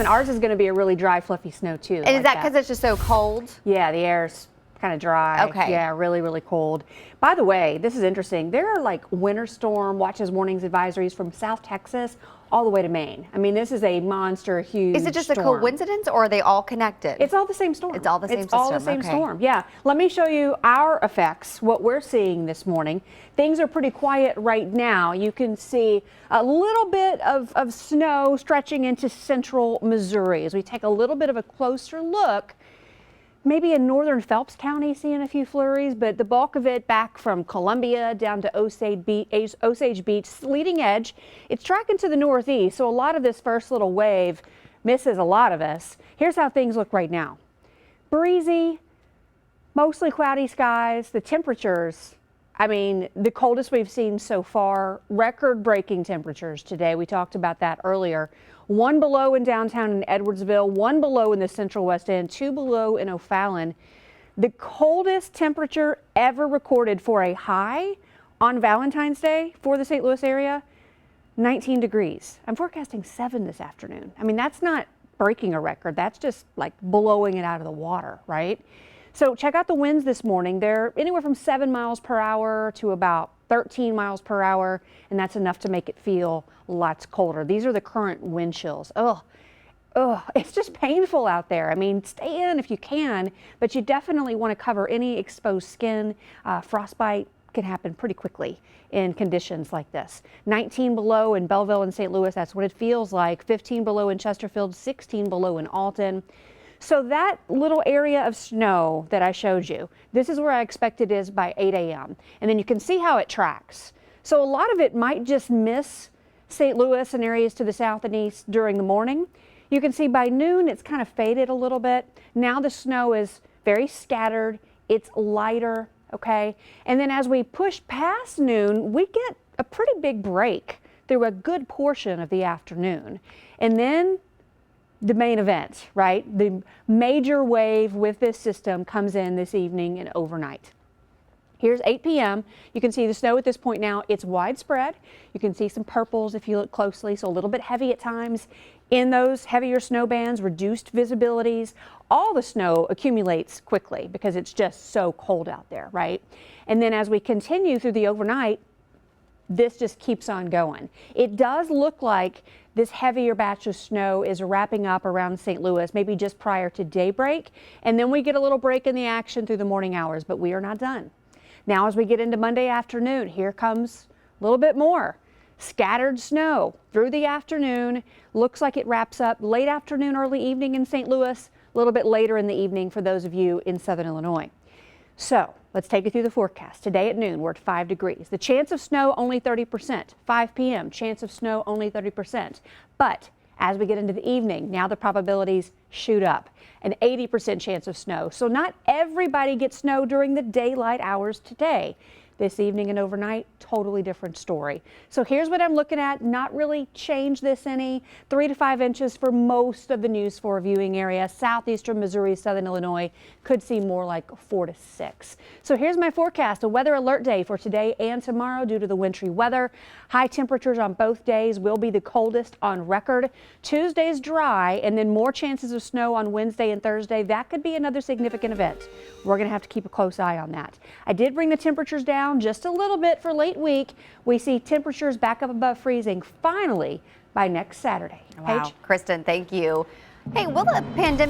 And ours is going to be a really dry, fluffy snow too. And is that because it's just so cold? Yeah, the air's kind of dry. Okay. Yeah, really, really cold. By the way, this is interesting. There are like winter storm watches, warnings, advisories from South Texas all the way to Maine. I mean, this is a monster, huge Is it just storm. a coincidence, or are they all connected? It's all the same storm. It's all the same It's all the system. same Okay. storm. Yeah. Let me show you our effects, what we're seeing this morning. Things are pretty quiet right now. You can see a little bit of snow stretching into central Missouri. As we take a little bit of a closer look, maybe in northern Phelps County seeing a few flurries, but the bulk of it back from Columbia down to Osage Beach, leading edge. It's tracking to the northeast, so a lot of this first little wave misses a lot of us. Here's how things look right now. Breezy, mostly cloudy skies. The temperatures, I mean, the coldest we've seen so far, record-breaking temperatures today. We talked about that earlier. 1 below in downtown in Edwardsville, 1 below in the central west end, 2 below in O'Fallon. The coldest temperature ever recorded for a high on Valentine's Day for the St. Louis area, 19 degrees. I'm forecasting 7 this afternoon. I mean, that's not breaking a record. That's just like blowing it out of the water, right? So check out the winds this morning. They're anywhere from 7 miles per hour to about 13 miles per hour, and that's enough to make it feel lots colder. These are the current wind chills. Oh, it's just painful out there. I mean, stay in if you can, but you definitely want to cover any exposed skin. Frostbite can happen pretty quickly in conditions like this. 19 below in Belleville and St. Louis, that's what it feels like. 15 below in Chesterfield, 16 below in Alton. So that little area of snow that I showed you, this is where I expect it is by 8 a.m. And then you can see how it tracks. So a lot of it might just miss St. Louis and areas to the south and east during the morning. You can see by noon it's kind of faded a little bit. Now the snow is very scattered. It's lighter, okay? And then as we push past noon, we get a pretty big break through a good portion of the afternoon. And then the main event, right? The major wave with this system comes in this evening and overnight. Here's 8 p.m. You can see the snow at this point now. It's widespread. You can see some purples if you look closely, so a little bit heavy at times. In those heavier snow bands, reduced visibilities, all the snow accumulates quickly because it's just so cold out there, right? And then as we continue through the overnight, this just keeps on going. It does look like this heavier batch of snow is wrapping up around St. Louis, maybe just prior to daybreak, and then we get a little break in the action through the morning hours, but we are not done. Now as we get into Monday afternoon, here comes a little bit more. Scattered snow through the afternoon. Looks like it wraps up late afternoon, early evening in St. Louis, a little bit later in the evening for those of you in southern Illinois. So let's take you through the forecast. Today at noon, we're at 5 degrees. The chance of snow only 30%. 5 p.m., chance of snow only 30%. But as we get into the evening, now the probabilities shoot up. An 80% chance of snow. So not everybody gets snow during the daylight hours today. This evening and overnight, totally different story. So here's what I'm looking at. Not really change this any. 3 to 5 inches for most of the News 4 viewing area. Southeastern Missouri, southern Illinois could see more like 4 to 6. So here's my forecast. A weather alert day for today and tomorrow due to the wintry weather. High temperatures on both days will be the coldest on record. Tuesday's dry and then more chances of snow on Wednesday and Thursday. That could be another significant event. We're going to have to keep a close eye on that. I did bring the temperatures down just a little bit for late week. We see temperatures back up above freezing finally by next Saturday. Wow, Paige? Kristen, thank you. Hey, will the pandemic